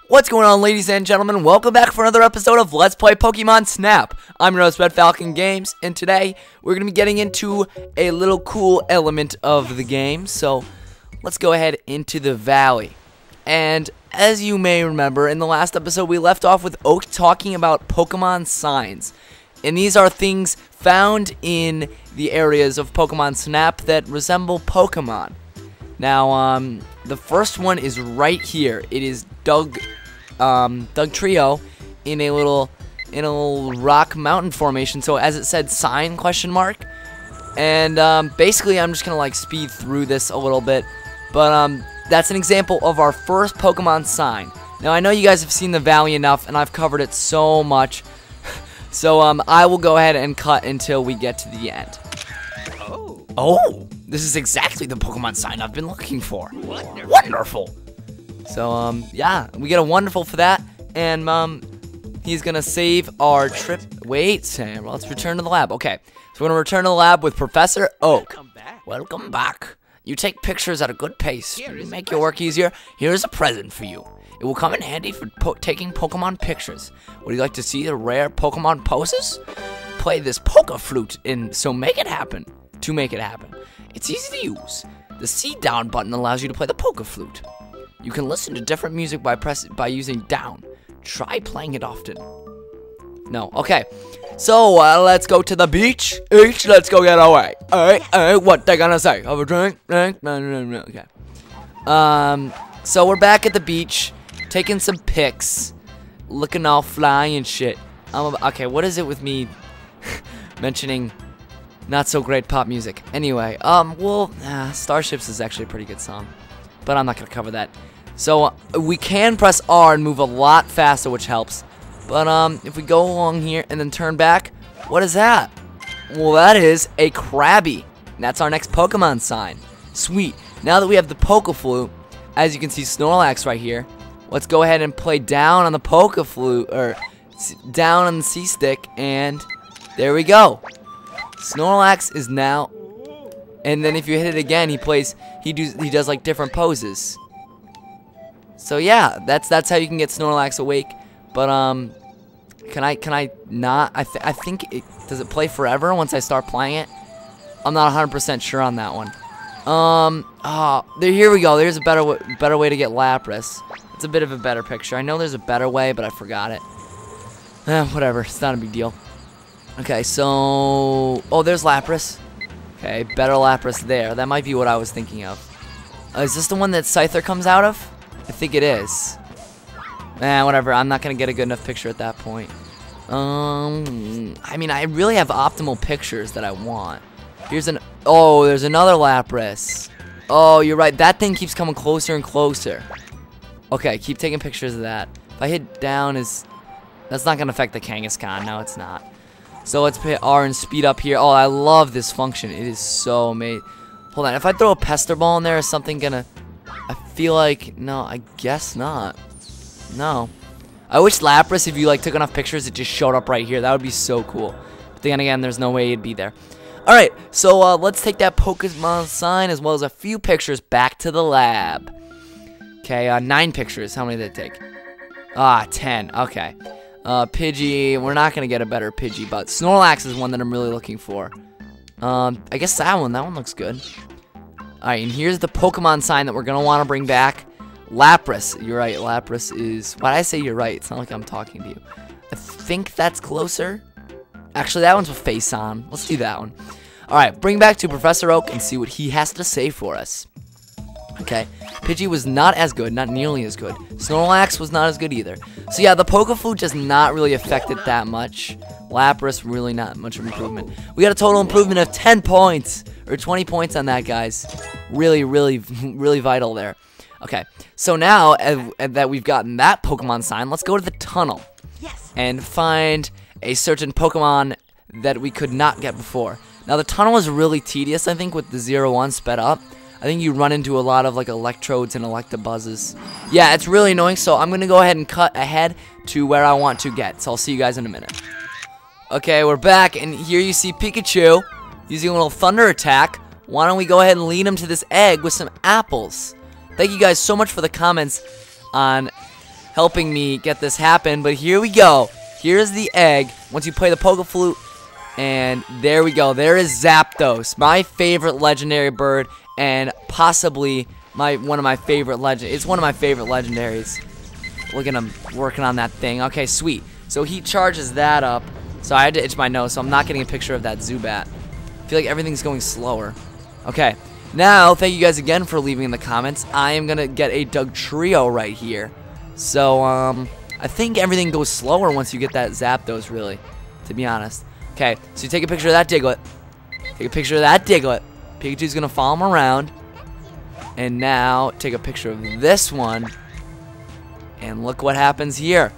What's going on, ladies and gentlemen? Welcome back for another episode of Let's Play Pokemon Snap. I'm your host, RedFalconGames, and today we're going to be getting into a little cool element of the game. So let's go ahead into the valley. And as you may remember, in the last episode we left off with Oak talking about Pokemon signs. And these are things found in the areas of Pokemon Snap that resemble Pokemon. Now, the first one is right here. It is Doug Trio in a little rock mountain formation. So as it said, sign ? And basically, I'm just gonna like speed through this a little bit. But that's an example of our first Pokemon sign. Now I know you guys have seen the valley enough, and I've covered it so much. So I will go ahead and cut until we get to the end. Oh, this is exactly the Pokemon sign I've been looking for. Wonderful. So, yeah, we get a wonderful for that. And, he's gonna save our trip. Wait, Sam, let's return to the lab. Okay, so we're gonna return to the lab with Professor Oak. Welcome back. You take pictures at a good pace. You make your work easier. Here's a present for you. It will come in handy for taking Pokemon pictures. Would you like to see the rare Pokemon poses? Play this Poke Flute so make it happen. To make it happen. It's easy to use. The C down button allows you to play the Poke Flute. You can listen to different music by using down. Try playing it often. No, okay. So let's go to the beach. Let's go get away. Alright, what they gonna say? Have a drink? Okay. So we're back at the beach, taking some pics, looking all fly and shit. Okay, what is it with me mentioning not so great pop music? Anyway, Starships is actually a pretty good song, but I'm not gonna cover that. So we can press R and move a lot faster, which helps. But if we go along here and then turn back, what is that? Well, that is a Krabby. And that's our next Pokemon sign. Sweet. Now that we have the Poke Flute, as you can see Snorlax right here, let's go ahead and play down on the Poke Flute, or down on the C-Stick, and there we go. Snorlax is now, and then if you hit it again, he does like different poses. So yeah, that's how you can get Snorlax awake. But can I not? I think does it play forever once I start playing it? I'm not 100% sure on that one. Here we go. There's a better way to get Lapras. It's a bit of a better picture. I know there's a better way, but I forgot it. Whatever. It's not a big deal. Okay, so there's Lapras. Okay, better Lapras there. That might be what I was thinking of. Is this the one that Scyther comes out of? I think it is. Whatever. I'm not gonna get a good enough picture at that point. I mean, I really have optimal pictures that I want. There's another Lapras. Oh, you're right. That thing keeps coming closer and closer. Okay, keep taking pictures of that. If I hit down, that's not gonna affect the Kangaskhan. No, it's not. So let's hit R and speed up here. Oh, I love this function. It is so amazing. Hold on. If I throw a Pester Ball in there, is something gonna... I feel like... No, I guess not. No. I wish Lapras, if you like took enough pictures, it just showed up right here. That would be so cool. But then again, there's no way it'd be there. Alright, so let's take that Pokemon sign as well as a few pictures back to the lab. Okay, 9 pictures. How many did it take? 10. Okay. Pidgey, we're not gonna get a better Pidgey, but Snorlax is one that I'm really looking for. I guess that one looks good. Alright, and here's the Pokemon sign that we're gonna want to bring back. Lapras. You're right, Lapras is... Why did I say you're right? It's not like I'm talking to you. I think that's closer. Actually, that one's with face on. Let's do that one. Alright, bring back to Professor Oak and see what he has to say for us. Okay, Pidgey was not as good, not nearly as good. Snorlax was not as good either. So yeah, the Poke Flute does not really affect it that much. Lapras, really not much of improvement. We got a total improvement of 10 points, or 20 points on that, guys. Really, really, really vital there. Okay, so now that we've gotten that Pokemon sign, let's go to the tunnel. Yes. And find a certain Pokemon that we could not get before. Now the tunnel is really tedious, I think, with the 0-1 sped up. I think you run into a lot of like Electrodes and Electabuzzes. Yeah, it's really annoying, so I'm gonna go ahead and cut ahead to where I want to get. So I'll see you guys in a minute. Okay, we're back, and here you see Pikachu using a little Thunder Attack. Why don't we go ahead and lead him to this egg with some apples? Thank you guys so much for the comments on helping me get this happen. But here we go. Here's the egg. Once you play the Poke Flute, and there we go. There is Zapdos, my favorite legendary bird, and possibly one of my favorite It's one of my favorite legendaries. Look at him working on that thing. Okay, sweet. So he charges that up. So I had to itch my nose, so I'm not getting a picture of that Zubat. I feel like everything's going slower. Okay, now thank you guys again for leaving in the comments. I am gonna get a Dugtrio right here. So I think everything goes slower once you get that Zapdos, really, to be honest. Okay, so you take a picture of that Diglett. Take a picture of that Diglett. Pikachu's gonna follow him around. And now take a picture of this one. And look what happens here.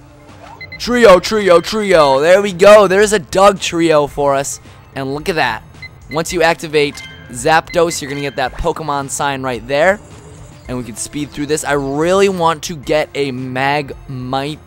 Trio, trio, trio. There we go. There's a Dugtrio for us. And look at that. Once you activate Zapdos, you're gonna get that Pokemon sign right there. And we can speed through this. I really want to get a Magnemite.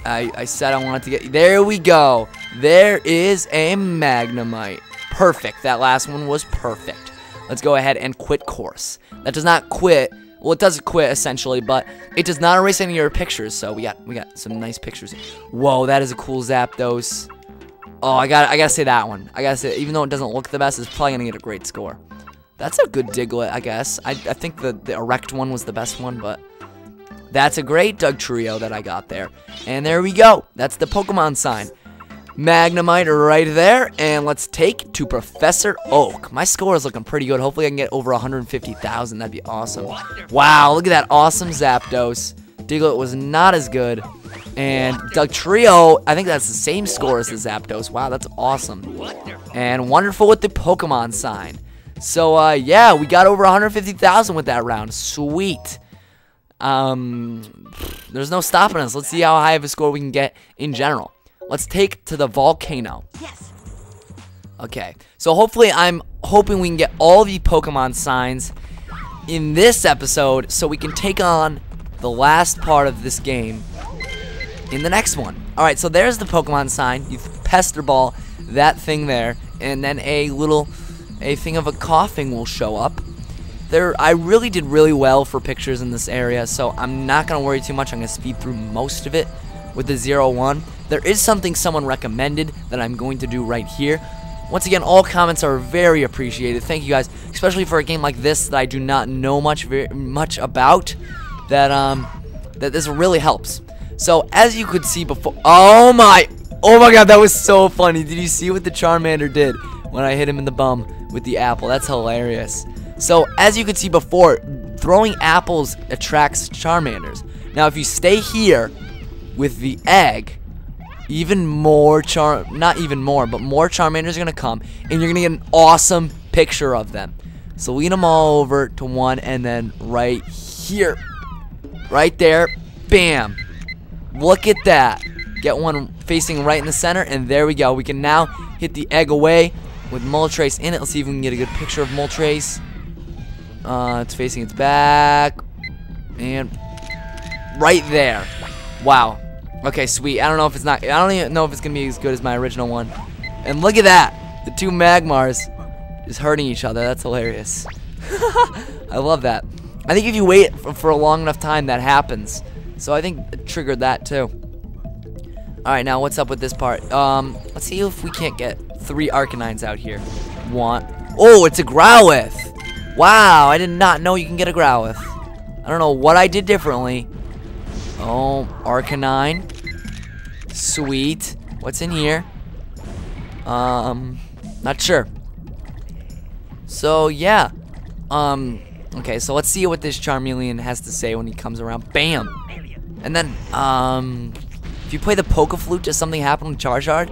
I said I wanted to get... There we go. There is a Magnemite. Perfect. That last one was perfect. Let's go ahead and quit course. That does not quit. Well, it does quit, essentially, but it does not erase any of your pictures. So we got some nice pictures. Whoa, that is a cool Zapdos. Oh, I gotta say that one. I gotta say, even though it doesn't look the best, it's probably gonna get a great score. That's a good Diglett, I guess. I think the erect one was the best one, but that's a great Dugtrio that I got there. And there we go. That's the Pokemon sign. Magnemite right there. And let's take to Professor Oak. My score is looking pretty good. Hopefully I can get over 150,000. That'd be awesome. Wow, look at that awesome Zapdos. Diglett was not as good. And Dugtrio, I think that's the same score as the Zapdos. Wow, that's awesome. And wonderful with the Pokemon sign. So, yeah, we got over 150,000 with that round. Sweet. There's no stopping us. Let's see how high of a score we can get in general. Let's take to the volcano. Yes. Okay. So hopefully I'm hoping we can get all the Pokemon signs in this episode so we can take on the last part of this game in the next one. Alright, so there's the Pokemon sign. You pester ball that thing there, and then a thing of a coughing will show up. I really did really well for pictures in this area, so I'm not going to worry too much. I'm going to speed through most of it with the 0-1. There is something someone recommended that I'm going to do right here. Once again, all comments are very appreciated. Thank you guys, especially for a game like this that I do not know much about. That this really helps. So as you could see before, oh my god, that was so funny. Did you see what the Charmander did when I hit him in the bum with the apple? That's hilarious. So as you could see before, throwing apples attracts Charmanders. Now if you stay here with the egg, more Charmanders are gonna come, and you're gonna get an awesome picture of them. So lead them all over to one, and then right here, right there, bam! Look at that. Get one facing right in the center, and there we go. We can now hit the egg away with Moltres in it. Let's see if we can get a good picture of Moltres. It's facing its back, and right there. Wow. Okay, sweet. I don't even know if it's gonna be as good as my original one. And look at that. The two Magmars is hurting each other. That's hilarious. I love that. I think if you wait for a long enough time, that happens. So I think it triggered that too. Alright, now what's up with this part? Let's see if we can't get 3 Arcanines out here. Oh, it's a Growlithe. Wow, I did not know you can get a Growlithe. I don't know what I did differently. Oh, Arcanine. Sweet. What's in here? Not sure. So, yeah. Okay, so let's see what this Charmeleon has to say when he comes around. Bam! And then, if you play the Poke Flute, does something happen with Charizard?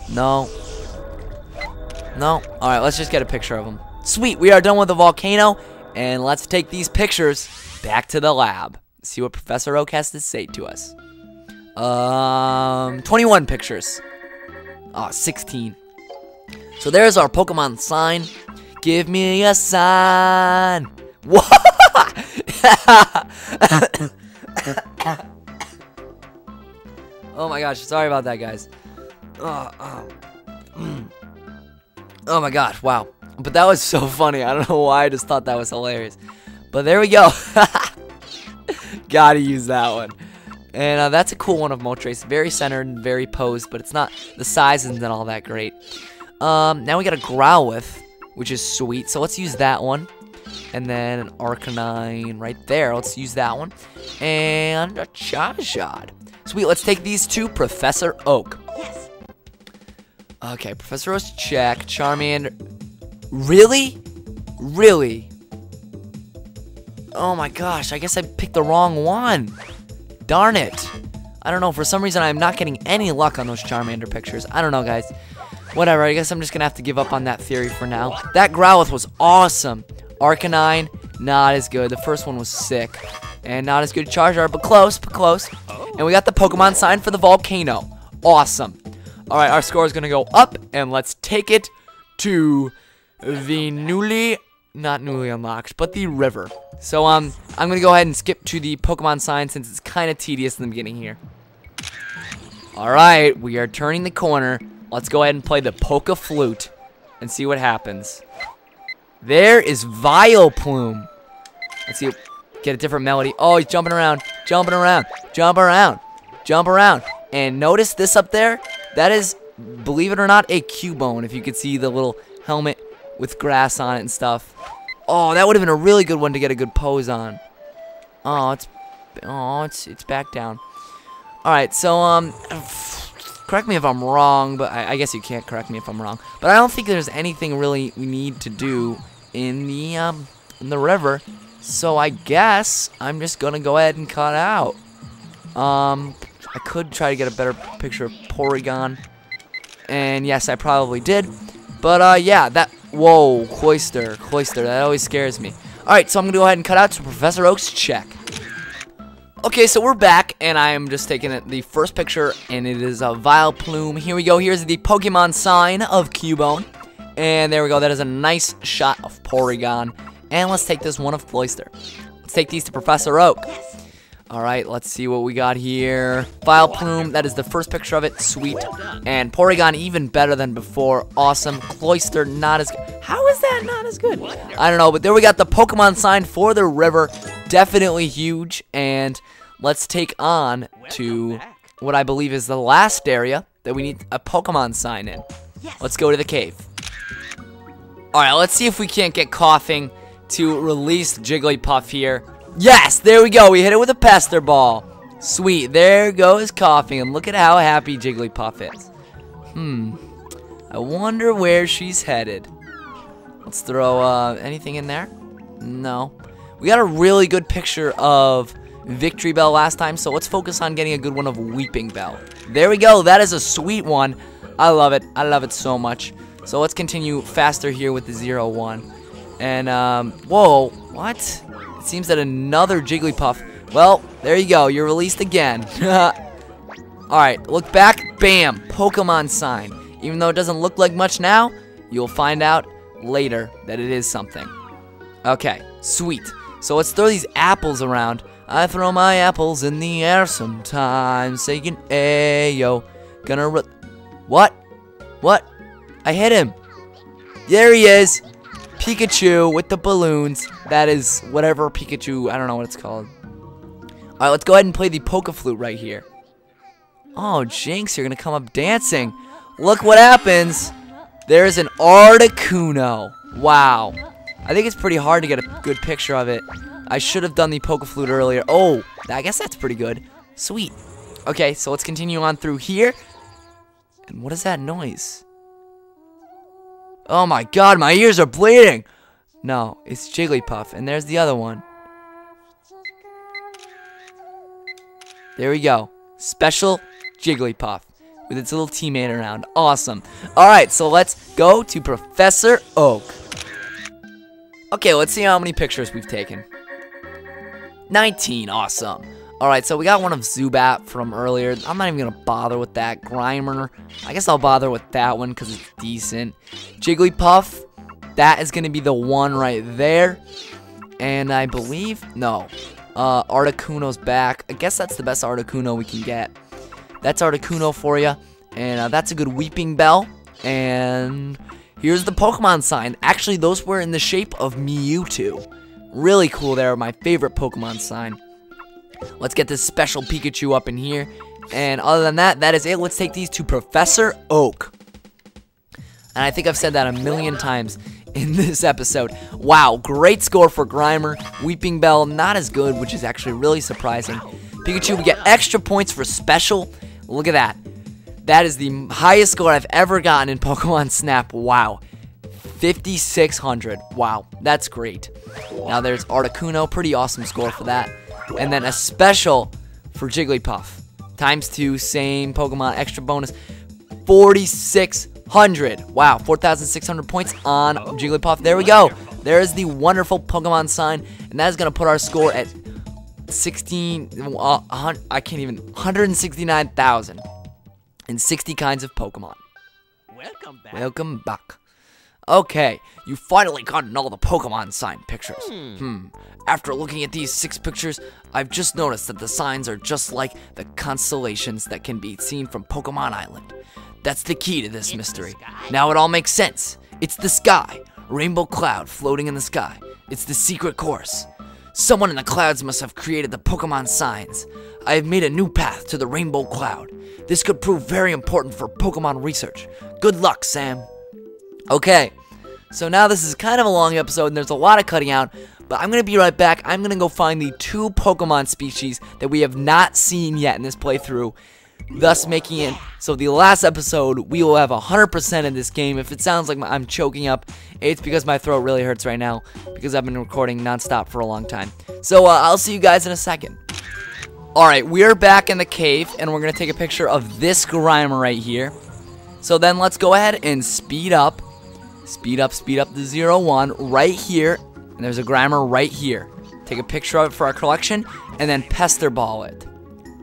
No. No? Alright, let's just get a picture of him. Sweet, we are done with the volcano, and let's take these pictures back to the lab. See what Professor Oak has to say to us. 21 pictures. 16. So there's our Pokemon sign. Give me a sign. What? Oh my gosh, sorry about that, guys. Oh my gosh, wow. But that was so funny. I don't know why, I just thought that was hilarious. But there we go. Gotta use that one. And that's a cool one of Moltres. Very centered and very posed, but it's not, the size isn't all that great. Now we got a Growlithe, which is sweet. So let's use that one. And then an Arcanine right there. Let's use that one. And a Charizard. Sweet, let's take these two. Professor Oak. Yes. Okay, Professor Oak's check. Charmander. Really? Really? Oh my gosh, I guess I picked the wrong one. Darn it. I don't know, for some reason I'm not getting any luck on those Charmander pictures. I don't know, guys. Whatever, I guess I'm just gonna have to give up on that theory for now. That Growlithe was awesome. Arcanine, not as good. The first one was sick. And not as good Charizard, but close, but close. And we got the Pokemon sign for the volcano. Awesome. Alright, our score is gonna go up, and let's take it to the not newly unlocked, but the river. So, I'm gonna go ahead and skip to the Pokemon sign since it's kind of tedious in the beginning here. Alright, we are turning the corner. Let's go ahead and play the Poke Flute and see what happens. There is Vileplume. Let's see, get a different melody. Oh, he's jumping around, jumping around, jump around, jump around. And notice this up there? That is, believe it or not, a Cubone. If you could see the little helmet with grass on it and stuff. Oh, that would have been a really good one to get a good pose on. Oh, it's back down. All right, so correct me if I'm wrong, but I guess you can't correct me if I'm wrong. But I don't think there's anything really we need to do in the river. So I guess I'm just gonna go ahead and cut out. I could try to get a better picture of Porygon, and yes, I probably did. But yeah, whoa, Cloyster, that always scares me. All right, so I'm gonna go ahead and cut out to Professor Oak's check. Okay, so we're back, and I am just taking the first picture, and it is a Vileplume. Here we go. Here's the Pokemon sign of Cubone. And there we go. That is a nice shot of Porygon. And let's take this one of Cloyster. Let's take these to Professor Oak. Yes. All right, let's see what we got here. Vileplume, that is the first picture of it. Sweet. And Porygon, even better than before. Awesome. Cloyster, not as good. How is that not as good? I don't know, but there we got the Pokemon sign for the river. Definitely huge. And let's take on to what I believe is the last area that we need a Pokemon sign in. Let's go to the cave. All right, let's see if we can't get Coughing to release Jigglypuff here. Yes, there we go. We hit it with a Pester Ball. Sweet. There goes Coughing, and look at how happy Jigglypuff is. I wonder where she's headed. Let's throw anything in there. No. We got a really good picture of Victory Bell last time, so let's focus on getting a good one of Weeping Bell. There we go. That is a sweet one. I love it. I love it so much. So let's continue faster here with the 0-1. And, whoa, what? It seems that another Jigglypuff. Well, there you go. You're released again. Alright, look back. Bam. Pokemon sign. Even though it doesn't look like much now, you'll find out later that it is something. Okay, sweet. So let's throw these apples around. I throw my apples in the air sometimes, saying, ayo. Gonna what? What? I hit him. There he is. Pikachu with the balloons. That is whatever Pikachu, I don't know what it's called. Alright, let's go ahead and play the Poke Flute right here. Oh, Jinx, you're gonna come up dancing. Look what happens. There's an Articuno. Wow. I think it's pretty hard to get a good picture of it. I should have done the Poke Flute earlier. Oh, I guess that's pretty good. Sweet. Okay, so let's continue on through here. And what is that noise? Oh my god, my ears are bleeding! No, it's Jigglypuff, and there's the other one. There we go. Special Jigglypuff with its little teammate around. Awesome. Alright, so let's go to Professor Oak. Okay, let's see how many pictures we've taken. 19, awesome. Alright, so we got one of Zubat from earlier. I'm not even going to bother with that. Grimer, I guess I'll bother with that one because it's decent. Jigglypuff, that is going to be the one right there. And I believe, no, Articuno's back. I guess that's the best Articuno we can get. That's Articuno for you. And that's a good Weeping Bell. And here's the Pokemon sign. Actually, those were in the shape of Mewtwo. Really cool there. My favorite Pokemon sign. Let's get this special Pikachu up in here. And other than that, that is it. Let's take these to Professor Oak. And I think I've said that a million times in this episode. Wow, great score for Grimer. Weeping Bell, not as good, which is actually really surprising. Pikachu, we get extra points for special. Look at that. That is the highest score I've ever gotten in Pokemon Snap. Wow. 5,600. Wow, that's great. Now there's Articuno. Pretty awesome score for that. And then a special for Jigglypuff. ×2, same Pokemon, extra bonus. 4,600. Wow, 4,600 points on Jigglypuff. There we go. There is the wonderful Pokemon sign. And that is going to put our score at 169,000. And 60 kinds of Pokemon. Welcome back. Okay, you finally gotten all the Pokemon sign pictures. After looking at these 6 pictures, I've just noticed that the signs are just like the constellations that can be seen from Pokemon Island. That's the key to this mystery. Now it all makes sense. It's the sky. Rainbow cloud floating in the sky. It's the secret course. Someone in the clouds must have created the Pokemon signs. I have made a new path to the rainbow cloud. This could prove very important for Pokemon research. Good luck, Sam. Okay, so now this is kind of a long episode and there's a lot of cutting out, but I'm going to be right back. I'm going to go find the 2 Pokemon species that we have not seen yet in this playthrough, thus making it so the last episode we will have 100% in this game. If it sounds like I'm choking up, it's because my throat really hurts right now because I've been recording nonstop for a long time. So I'll see you guys in a second. Alright, we're back in the cave and we're going to take a picture of this Grimer right here. So then let's go ahead and speed up the 0-1 right here. And there's a Grimer right here. Take a picture of it for our collection and then Pester Ball it.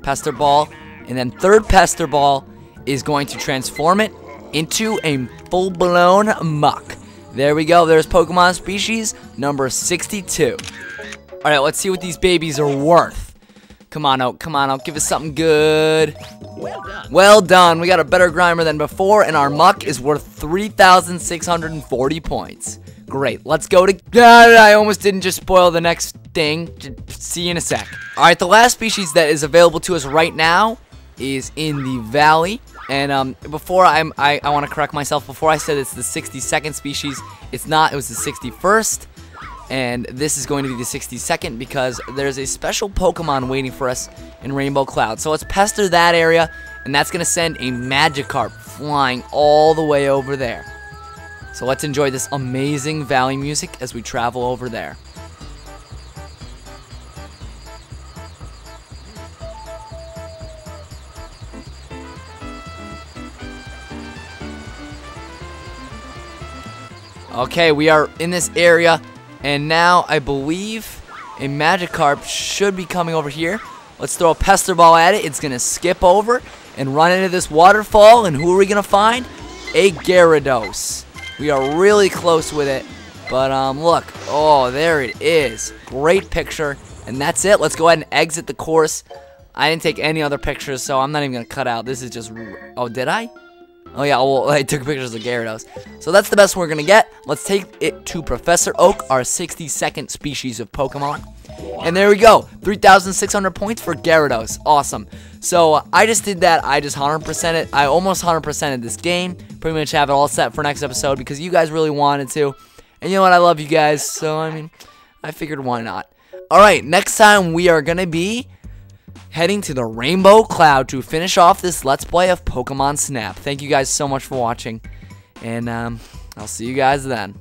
Pester Ball, and then third Pester Ball is going to transform it into a full-blown muck. There we go. There's Pokemon species number 62. Alright, let's see what these babies are worth. Come on, Oak. Come on, Oak. Give us something good. Well done. Well done. We got a better Grimer than before, and our muck is worth 3,640 points. Great. Let's go to... I almost didn't just spoil the next thing. See you in a sec. Alright, the last species that is available to us right now is in the valley. And before I want to correct myself. Before I said it's the 62nd species, it's not. It was the 61st. And this is going to be the 62nd because there's a special Pokemon waiting for us in Rainbow Cloud. So let's pester that area, and that's going to send a Magikarp flying all the way over there. So let's enjoy this amazing valley music as we travel over there. Okay, we are in this area. And now, I believe a Magikarp should be coming over here. Let's throw a Pester Ball at it. It's going to skip over and run into this waterfall. And who are we going to find? A Gyarados. We are really close with it. But, look. Oh, there it is. Great picture. And that's it. Let's go ahead and exit the course. I didn't take any other pictures, so I'm not even going to cut out. This is just... Oh, did I? Oh yeah, well, I took pictures of Gyarados. So that's the best we're going to get. Let's take it to Professor Oak, our 62nd species of Pokemon. And there we go. 3,600 points for Gyarados. Awesome. So I just did that. I just 100%ed it. I almost 100%ed this game. Pretty much have it all set for next episode because you guys really wanted to. And you know what? I love you guys. So, I mean, I figured why not. Alright, next time we are going to be heading to the Rainbow Cloud to finish off this Let's Play of Pokemon Snap. Thank you guys so much for watching, and I'll see you guys then.